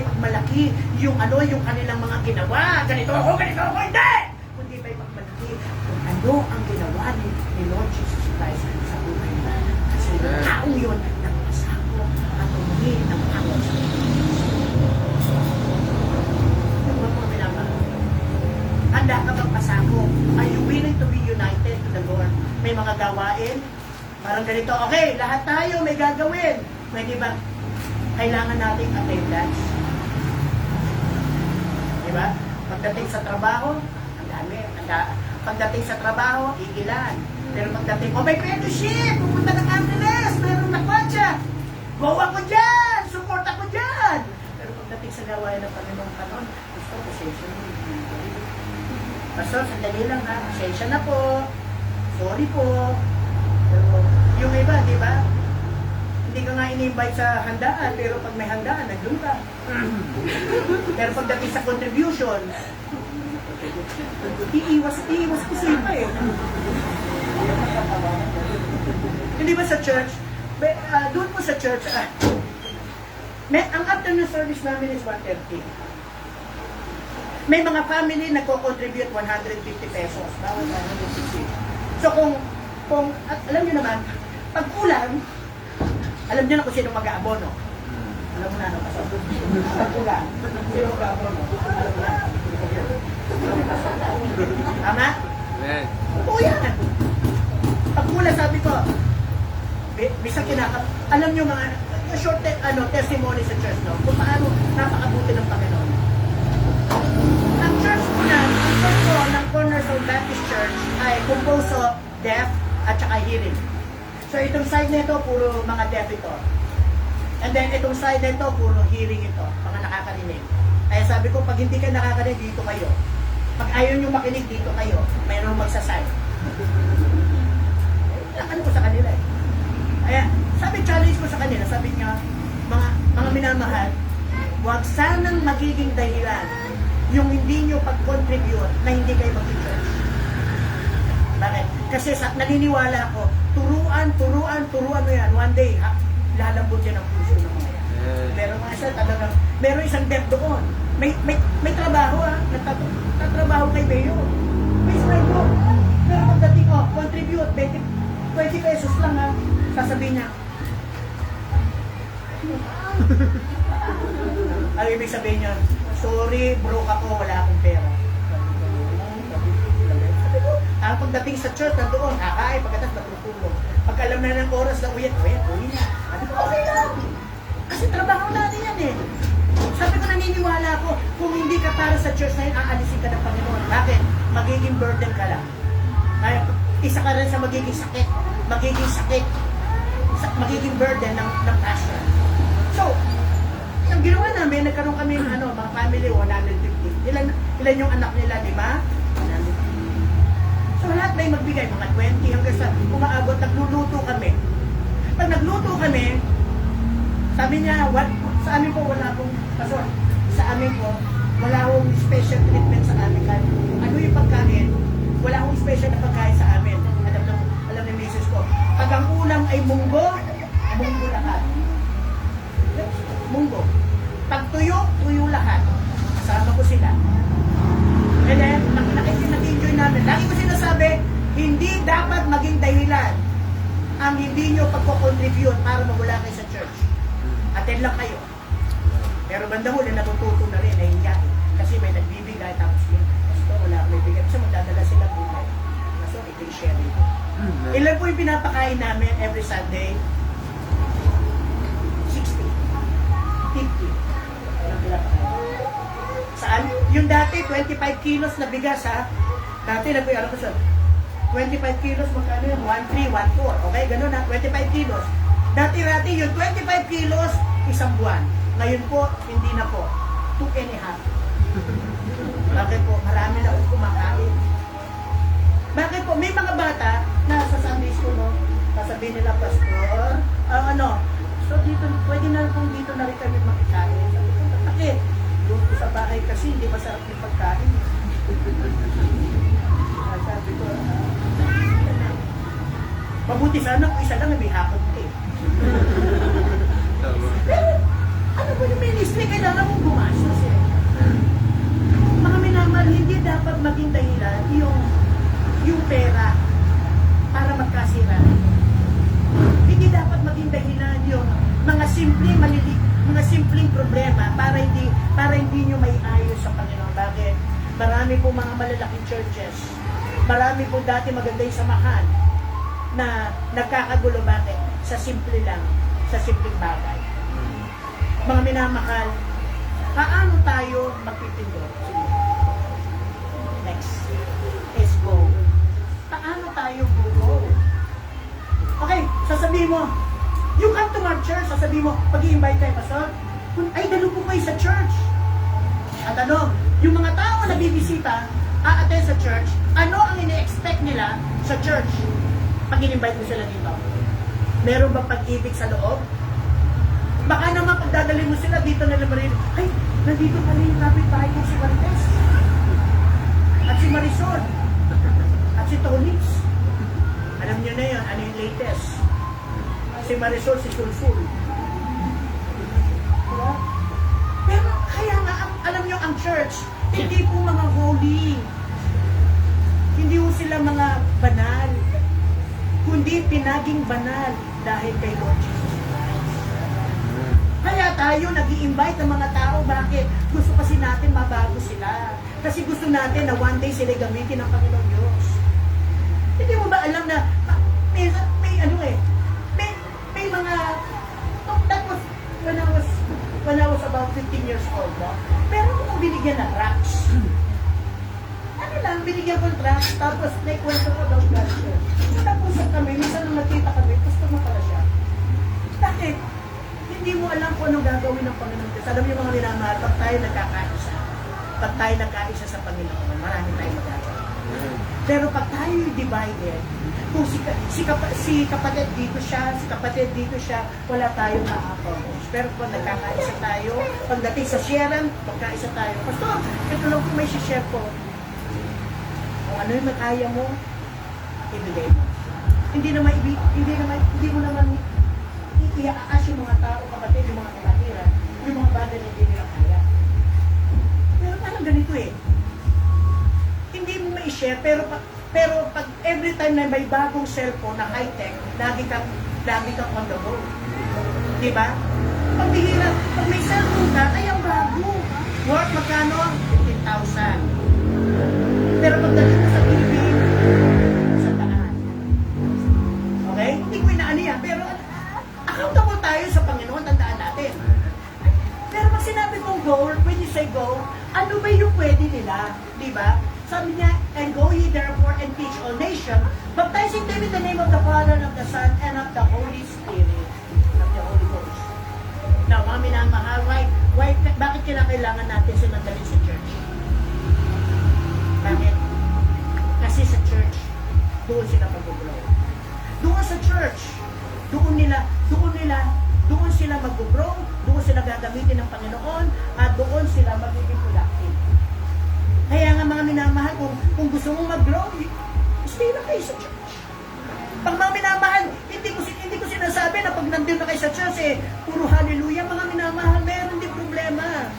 pagmalaki yung kanilang mga ginawa. Ganito ako, hindi! Kundi may pagmalaki kung ano ang ginawa ni Lord Jesus Christ sa buhay na. Kasi yung taong yun, nagpasako at umuwi ng pangod sa handa ka bang pasako? Are you willing to be united to the Lord? May mga gawain? Parang ganito, okay, lahat tayo may gagawin. Pwede ba? Kailangan nating attendance. Diba? Pagdating sa trabaho, ang dami. Pagdating sa trabaho, igilan. Pero pagdating, may fellowship, pupunta ng Angeles, meron na kotsa. Go ako dyan! Support ako dyan! Pero pagdating sa ginawa ng Panginoong kanon. Gusto, pasensya na. Pastor, sandali lang ha. Pasensya na po. Sorry po. Pero, yung iba, di ba? Hindi ka nga ini-invite sa handaan, pero pag may handaan, nandun ka. Pero pagdating sa contribution, iiwas ko sila eh. Hindi ba sa church? Doon po sa church, ang afternoon service namin is 1:30. May mga family nagko-contribute 150 pesos. Bawat 150. So kung alam niyo naman, pag kulang, alam niyo na kung sino mag-aabono. Alam mo na, no? Pag kulang, sino mag-aabono? Alam mo na. Tama? Oo yan. Pag kulang, sabi ko, bisang alam niyo mga short testimony sa church, no? Kung paano napakabuti ng Panginoon. Ang church ko ng Cornerstone Baptist Church ay composed of deaf at saka hearing. So itong side nito puro mga deaf ito. And then itong side nito puro hearing ito, mga nakakarinig. Kaya sabi ko, pag hindi ka nakakarinig, dito kayo. Pag ayaw nyo makinig, dito kayo. Mayroong magsaside. Ano ko sa kanila eh. Kaya, challenge ko sa kanila, sabi niya, mga minamahal, huwag sanang magiging dahilan yung hindi nyo pag-contribute na hindi kayo mag-church. Bakit? Kasi naniniwala ako, turuan mo yan. One day, lalambot yan ang puso ng mga yan. Pero mga isa talagang, meron isang deaf doon. May trabaho nagtatrabaho kay Beo. May sweldo. Pero pagdating, contribute, 20 pesos lang ha. Sasabihin niya, ang ibig sabihin niya, sorry, broke ako, wala akong pera. Sabi ko, pagdating sa church, nandoon, kakain, pagkatapos natutulog. Pag alam na ng oras na uwi na. Sabi ko, okay lang. Kasi trabaho natin yan eh. Sabi ko, naniniwala ako, kung hindi ka para sa church na yun, aalisin ka ng Panginoon. Bakit? Magiging burden ka lang. Ay, isa ka rin sa magiging sakit. Magiging burden ng passion. So, ang ginawa namin, nagkaroon kami ng mga family, 150. Ilan yung anak nila, di ba? 150. So, lahat may magbigay, mga 20 hanggang sa umaabot, nagluluto kami. Pag nagluto kami, sabi niya, sa amin po wala pong, sa amin po, wala akong special treatment sa amin. Kahit ano yung pagkain, wala akong special na pagkain sa amin. Alam ni misis ko, pag ang ulam ay munggo lahat. Munggo. Pag tuyo lahat. Kasama ko sila. And then, nag-enjoy namin. Lagi ko sinasabi, hindi dapat maging dahilan ang hindi nyo pagko-contribute para mawala kayo sa church. Attend lang kayo. Pero bandang huli, natututo na rin, nahihiyain. Kasi may nagbibigay, tapos yun. Basta wala akong may bigay. Kasi magdadala sila buhay. So, i-share ito. Ilan po yung pinapakain namin every Sunday? 60. 50. Ilang pinapakain? Saan? Yung dati, 25 kilos na bigas ha. Dati, alam ko sa 25 kilos, magkano yun? 1.3, 1.4. Okay, ganun ha, 25 kilos. Dati-rati yung 25 kilos, isang buwan. Ngayon po, hindi na po. 2.5. Bakit po? Marami na akong kumakain. Bakit po? May mga bata na sa Sunday school, no? Sasabihin nila, Pastor, so dito, pwede na kung dito na rin kami makikain. Sabi ko, bakit? Doon ko sa bahay kasi hindi masarap yung pagkain. Sabi ko, mabuti sana kung isa lang may hapon ko eh. Pero, ano po yung ministry? Kailangan mong gumastos eh. Mga minamahal, hindi dapat maging dahilan yung pera para magkasira. Hindi dapat maging dahilan yung mga simpleng problema para hindi nyo may ayos sa Panginoon. Bakit? Marami po mga malalaking churches. Marami po dati maganda yung samahan na nagkakagulo. Bakit? Sa simpleng bagay. Mga minamahal, paano tayo magpipindot? Sige. Next. Let's go. Paano tayo go? Okay, sasabihin mo, you come to our church, sasabihin mo, pag-i-invite tayo, Pastor, ay, dalo po kayo sa church. At ano, yung mga tao na bibisita, a-attend sa church, ano ang ini-expect nila sa church? Pag in-invite mo sila dito. Meron ba pag-ibig sa loob? Baka naman pagdadali mo sila dito na naman, ay, nandito pala yung kapit-bahay ko si Marites. At si Marisol. At si Tonix. Alam nyo na yun, ano yung latest? Si Marisol, si Sulful. Diba? Pero kaya nga, alam nyo, ang church, hindi po mga holy. Hindi po sila mga banal. Kundi pinaging banal dahil kay Lord Jesus Christ. Kaya tayo nag-i-invite ng mga tao. Bakit? Gusto kasi natin mabago sila. Kasi gusto natin na one day sila gamitin ng Panginoon Diyos. Hindi mo ba alam na may ano may mga that was when I was about 15 years old, no? Pero kung binigyan ng rocks, ano lang, binigyan ko ng rocks, tapos naikwento ko daw siya. Tapos kami, minsan nung nakita kami, gusto mo pala siya. Bakit? Hindi mo alam kung anong gagawin ng Panginoon Diyos. Alam niyo mga minamahal, pag tayo nagkakaisa, pag tayo nagkaisa sa Panginoon, marami tayong magagawa. Pero pag tayo divided, kung si kapatid dito siya, si kapatid dito siya, wala tayong ma-accomplish. Pero kung nagkakaisa tayo, pagdating sa sharing, magkaisa tayo. Pastor, ito lang kung may share ko. Kung ano yung makaya mo, ibigay mo. Hindi mo naman i-aas yung mga tao, kapatid, yung mga kalahira, yung mga bagay na hindi nila kaya. Pero parang ganito eh. Hindi mo ma-share, pero pag every time na may bagong cellphone na high-tech, lagi kang on the go. Diba? Pag bihira, pag may cellphone ka, ay ang bago. Worth magkano? 15,000. Pero pag dalit sa TV, sa daan. Okay? Hindi ko inaano yan, pero accountable tayo sa Panginoon, tandaan natin. Pero pag sinabi mong go, when you say go, ano ba yung pwede nila? Diba? Sabi niya, and go ye therefore and teach all nations, baptizing them in the name of the Father, and of the Son, and of the Holy Spirit. Of the Holy Ghost. Now, mga minamahal, bakit kailangan natin sinandalin sa church? Bakit? Kasi sa church, doon sila mag-grow. Doon sa church, doon sila mag-grow, doon sila gagamitin ng Panginoon, at doon sila magiging productive. Kaya nga mga minamahal, kung gusto mong mag-grow, stay na kayo sa church. Pag mga minamahal, hindi ko sinasabi na pag nandun na kayo sa church, puro hallelujah, mga minamahal, meron din problema.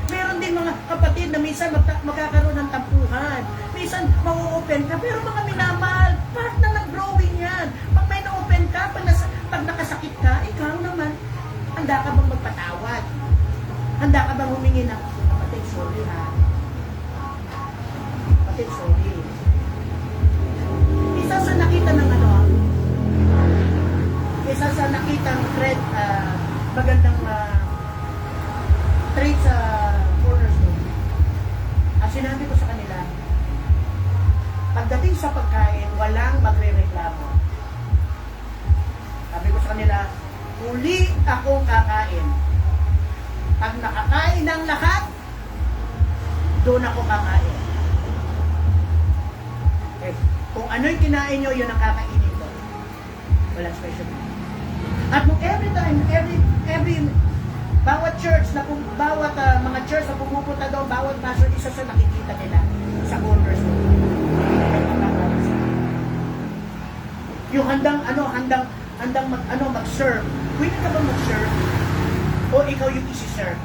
Meron din mga kapatid na minsan magkakaroon ng tampuhan. Minsan, mau-open ka, pero mga minamahal, part na nag-growing yan. Pag may na-open ka, pag nakasakit ka, ikaw naman, handa ka bang magpatawad? Handa ka bang humingi ng kapatid, sorry ha? Sorry. Isa sa nakita ng thread, magandang trade sa cornerstone. At sinabi ko sa kanila, pagdating sa pagkain, walang magre-reklamo. Sabi ko sa kanila, uli akong kakain. Pag nakakain ng lahat, doon ako kakain. Kung ano yung kinain nyo, yun ang kakainin ko. Walang special. At nung every time, bawat church, bawat mga church na pumupunta doon, bawat pastor, isa sa nakikita nila sa corners. Yung handang mag-serve. Pwede ka ba mag-serve? O ikaw yung isi-serve?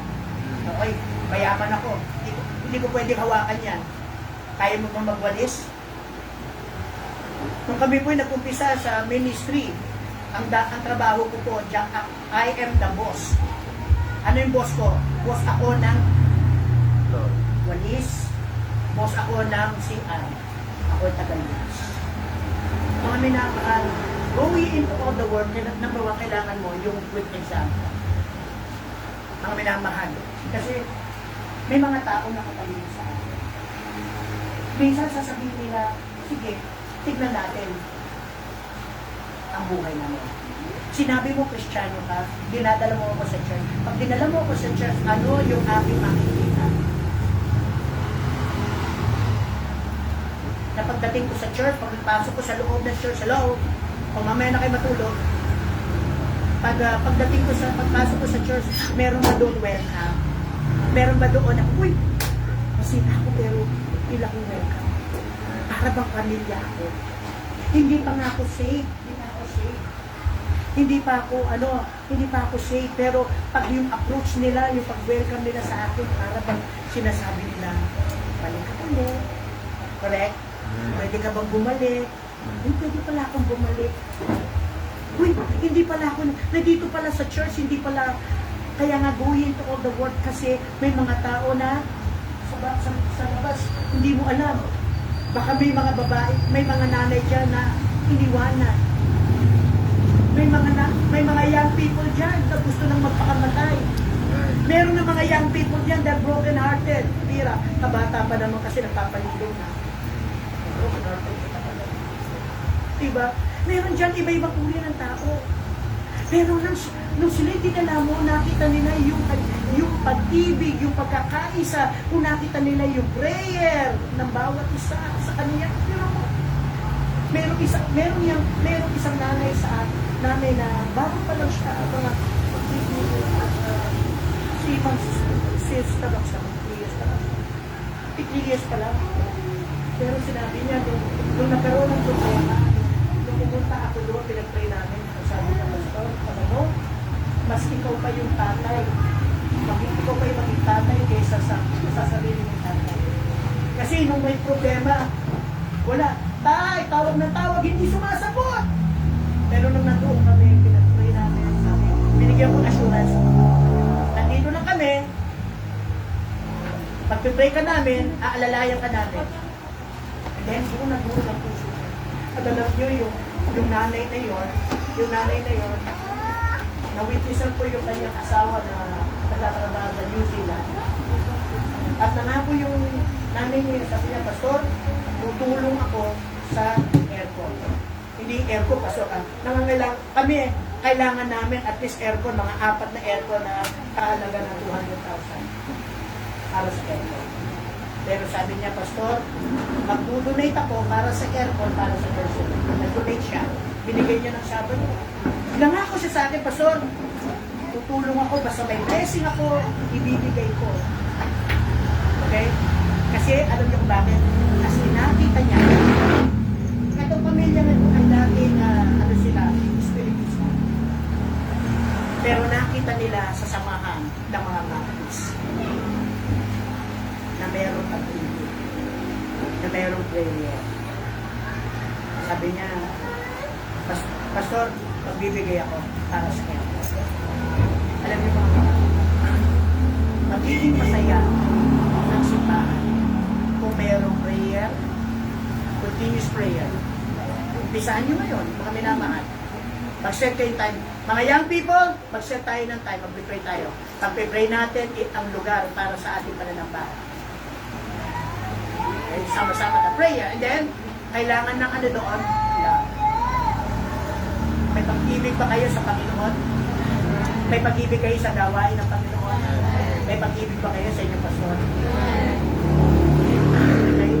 Okay, mayaman ako. Hindi ko pwede hawakan yan. Kaya mo ba magwalis? Nung kami po'y nag-umpisa sa ministry, ang trabaho ko po, I am the boss. Ano yung boss ko? Boss ako ng walis, boss ako ng CR, ako yung tagalinis. Mga minamahal, go into all the work, number one, kailangan mo yung quick example. Mga minamahal, kasi may mga tao na katalino sa akin. Minsan sasabihin nila, sige, tignan natin ang buhay namin. Sinabi mo, Kristiyano ka, dinadala mo ako sa church. Pag dinala mo ako sa church, ano yung aking makikita? na pagdating ko sa church, pagpasok ko sa loob ng church, hello, kung mamaya na kayo matulog, pagdating ko sa, pagpasok ko sa church, meron ba doon welcome? Meron ba doon na, uy, masina ako pero pila kong welcome. Para bang pamilya ako. Hindi pa nga ako safe. Hindi pa ako safe. Hindi pa ako safe. Pero pag yung approach nila, yung pag-welcome nila sa akin, para bang sinasabi nila, balik ka ulit. Correct? Pwede ka bang bumalik? Hindi, pwede pala akong bumalik. Uy, hindi pala ako, nandito pala sa church, hindi pala, kaya nga going to all the world kasi may mga tao na sa labas, hindi mo alam. Baka may mga babae, may mga nanay dyan na iniwanan. May mga young people dyan na gusto nang magpakamatay. Meron na mga young people dyan that broken hearted. Tira, kabata pa naman kasi nagpapalilong na. Broken hearted ka pala. Diba? Meron dyan iba-ibang uri ng tao. Pero nung sila dinala mo, nakita nila yung pag-ibig, yung pagkakaisa, kung nakita nila yung prayer ng bawat isa sa kanya. Pero merong isang nanay na bago pa lang siya, mga sister lang siya, 3 years pa lang. Pero sinabi niya, nung nagkaroon ng problema, nung pumunta ako doon, pinag-pray namin, sabi ng pastor, alam mo, mas ikaw pa yung tatay. Ikaw pa yung maging tatay kaysa sa sarili ng tatay. Kasi nung may problema, wala, tawag ng tawag, hindi sumasagot. Pero nung nandoon kami, pinag-pray namin, sabi, binigyan ko assurance, nandito lang kami, pag-pray ka namin, aalalayan ka namin. And then, doon ang puso. At alam nyo, yung nanay na yon, na-witnessan ko yung kanyang asawa na nagtatrabaho sa New Zealand. At nangako yung nanay niya, sabi niya, Pastor, tutulong ako sa aircon. Hindi aircon, Pastor. Kailangan namin at least aircon, mga 4 na aircon na kahalaga ng 200,000 para sa aircon. Pero sabi niya, Pastor, mag-donate ako para sa aircon, para sa person. Nag-donate siya. Binigay niya ng Sabado. Nangako siya sa akin, Pastor, tutulong ako, basta may blessing ako, ibibigay ko. Okay? Kasi, alam niyo kung bakit? Kasi nakita niya, itong pamilya na ito ay dating, spiritismo. Pero nakita nila sa samahan ng mga baptis na mayroong pag-ibig, na mayroong prayer. Sabi niya, Pastor, magbibigay ako para sa kanya. Alam niyo ba, magiging masaya ang simbahan kung mayroong prayer, continuous prayer. Umpisahan niyo ngayon, mga minamahal. Mag-set kayo time. Mga young people, mag-set tayo ng time, mag-pray tayo. Pag-pray natin, ang lugar para sa ating pananampalataya. Okay, sama-sama na prayer. And then, kailangan ng doon? Love. May pag-ibig ba kayo sa Panginoon? May pag-ibig kayo sa gawain ng Panginoon? May pag-ibig ba kayo sa inyong pastor? Okay?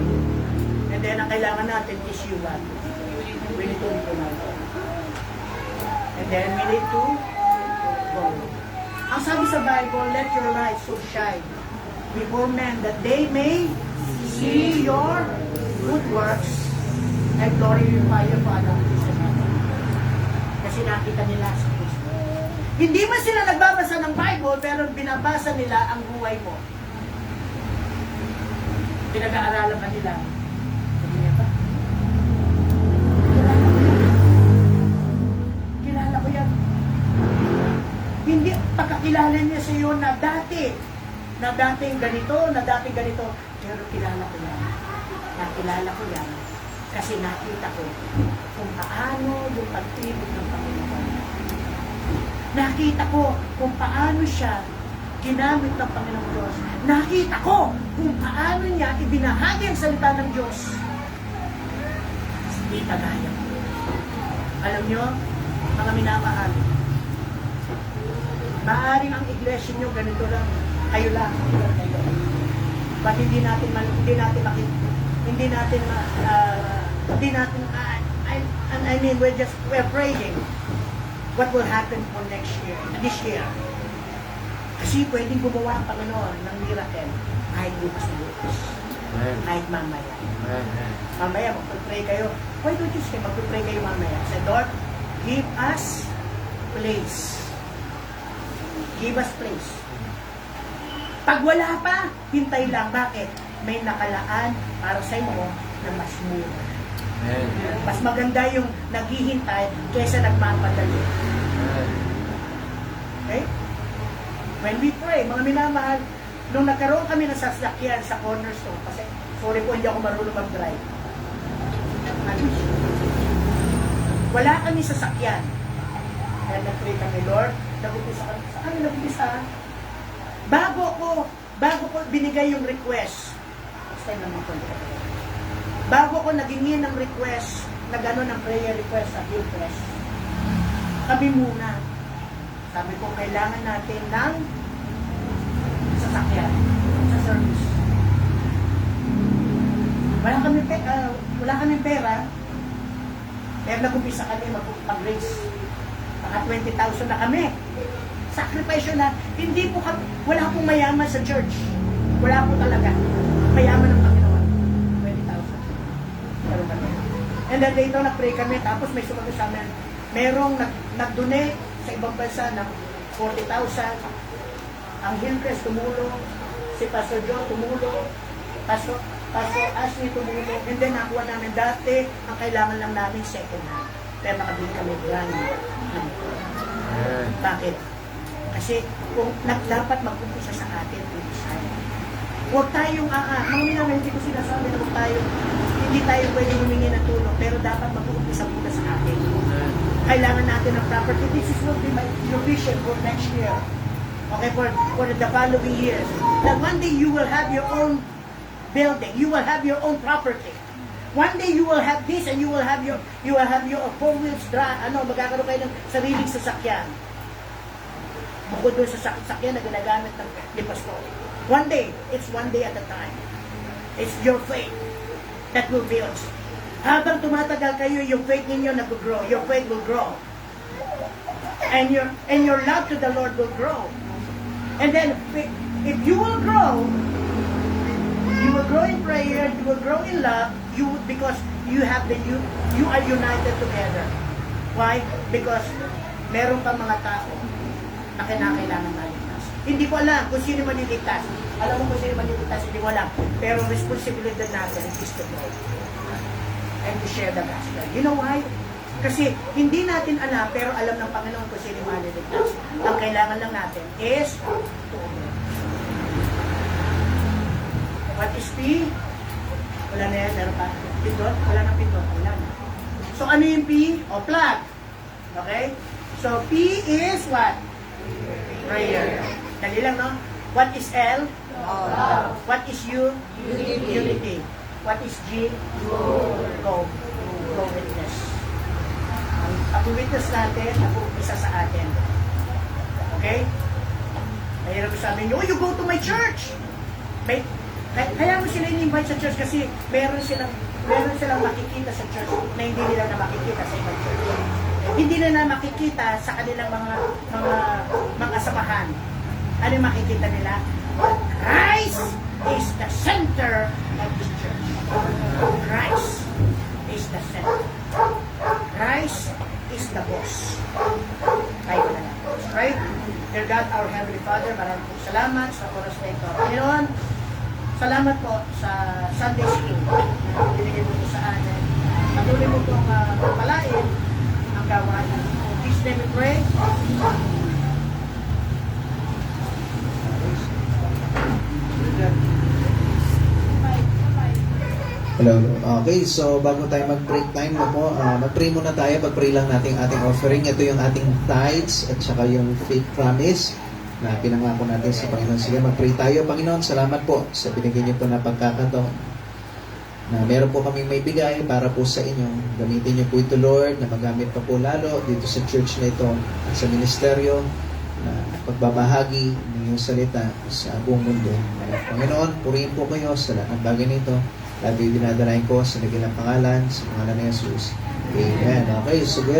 And then, ang kailangan natin is you what? We need to recognize it. And then, we need to go. Ang sabi sa Bible, let your light so shine before men that they may see your good works and glorify your Father who is in heaven. Kasi nakita nila sa Kristo. Hindi man sila nagbabasa ng Bible, pero binabasa nila ang buhay mo. Pinag-aaralan ba nila? Sabi niya ba? Kilala ko yan. Hindi, pagkakilala niya sa iyo na dating ganito, pero kilala ko yan. Nakilala ko yan. Kasi nakita ko kung paano yung pag-ibig ng Panginoon. Nakita ko kung paano siya ginamit ng Panginoong Diyos. Nakita ko kung paano niya ibinahagi ang salita ng Diyos. Hindi kagaya ko. Alam nyo, mga minamahal, maaaring ang iglesia nyo ganito lang, kayo lang, kayo. Ba't hindi natin makita? hindi natin, I mean, we're praying what will happen for next year, this year. Kasi pwedeng gumawa ang Panginoon ng miracle kahit bukas na bukas. Kahit mamaya. Mamaya, magpapray kayo. Why don't you say, magpapray kayo mamaya? Say, Lord, give us place. Give us place. Pag wala pa, hintay lang. Bakit? May nakalaan para sa inyo na mas mura. Mas maganda yung naghihintay kaysa nagmamadali. Okay? When we pray, mga minamahal, nung nagkaroon kami ng sasakyan sa Cornerstone, kasi sorry po, hindi ako marunong mag-drive. Wala kami sasakyan. Kaya nag-pray kami, Lord, nag-upisa kami. Sa kami nag-upisa? Bago ko binigay yung request, bago ko nagingin ng request, na gano'n ng prayer request at request, kami muna, sabi ko, kailangan natin ng sasakyan sa service. Wala kami pera, pero nag-umpisa kami mag-raise. Mga 20,000 na kami. Sacrifice yun na, hindi po kami, wala pong mayaman sa church. Wala po talaga. Mayaman ng Panginoon. 20,000. Pero kami. And then later, nag-pray kami, tapos may sumagot sa amin, merong nag-donate sa ibang bansa ng 40,000. Ang Hillcrest tumulong, si Pastor John tumulong, Pastor Ashley tumulong, and then nakuha namin dati, ang kailangan lang namin second hand. Pero nakabili kami brand. Bakit? Kasi kung dapat mag-umpisa sa atin, huwag tayong mga minamahal, hindi ko sinasabi na hindi tayo pwede humingi ng tulong, pero dapat mag-umpisa muna sa atin. Kailangan natin ng property. This is what be your vision for next year. Okay, for the following years. That one day you will have your own building, you will have your own property. One day you will have this and you will have your four wheels drive, magkakaroon kayo ng sariling sasakyan. Bukod doon sa sasakyan na ginagamit ng pastor. One day, it's one day at a time. It's your faith that will build. Habang tumatagal kayo, yung faith ninyo nag-grow. Your faith will grow. And your love to the Lord will grow. And then, if you will grow in prayer, you will grow in love, because you are united together. Why? Because meron pa mga tao na kinakailangan maligtas. Hindi ko alam kung sino maliligtas. Alam mo kung sino maliligtas, hindi ko alam. Pero responsibilidad natin is to grow and to share the gospel. You know why? Kasi hindi natin alam, pero alam ng Panginoon kung sino maliligtas. Ang kailangan lang natin is to obey. What is P? Wala na yan, meron pa. Pindot? Wala na pindot. Wala na. So ano yung P? O plug. Okay? So P is what? Prayer. Dali lang, no? What is L? Love. What is U? Unity. What is G? Go. Go witness. Ang witness natin, isa sa atin. Okay? Mahirap sabi niyo, oh, you go to my church. Kaya mo sila in-invite sa church kasi meron silang makikita sa church na hindi nila na makikita sa ibang church. Hindi nila makikita sa kanilang mga samahan. Ano yung makikita nila? Christ is the center of this church. Christ is the center. Christ is the boss. Tayo na lang. Right? Dear God, our Heavenly Father, maraming po salamat sa oras na ito. Panginoon, salamat po sa Sunday School na binigay mo po sa atin. Patuloy mo pong palain ang gawain. In His name we pray. Hello. Okay, so bago tayo mag-break time na po, mag-pray muna tayo. Mag-pray lang natin ating offering. Ito yung ating tithes at saka yung faith promise na pinangako natin sa Panginoon. Sige, mag-pray tayo. Panginoon, salamat po sa binigay niyo po na pagkakataon na meron po kaming may bigay para po sa inyo. Gamitin niyo po ito, Lord, na magamit pa po lalo dito sa church na ito at sa ministeryo na pagbabahagi ng iyong salita sa buong mundo. Panginoon, purihin po kayo sa lahat ng bagay nito. Lahat ay dinadalayan ko sa nagilang pangalan, sa pangalan ni Jesus. Amen. Okay, so guys,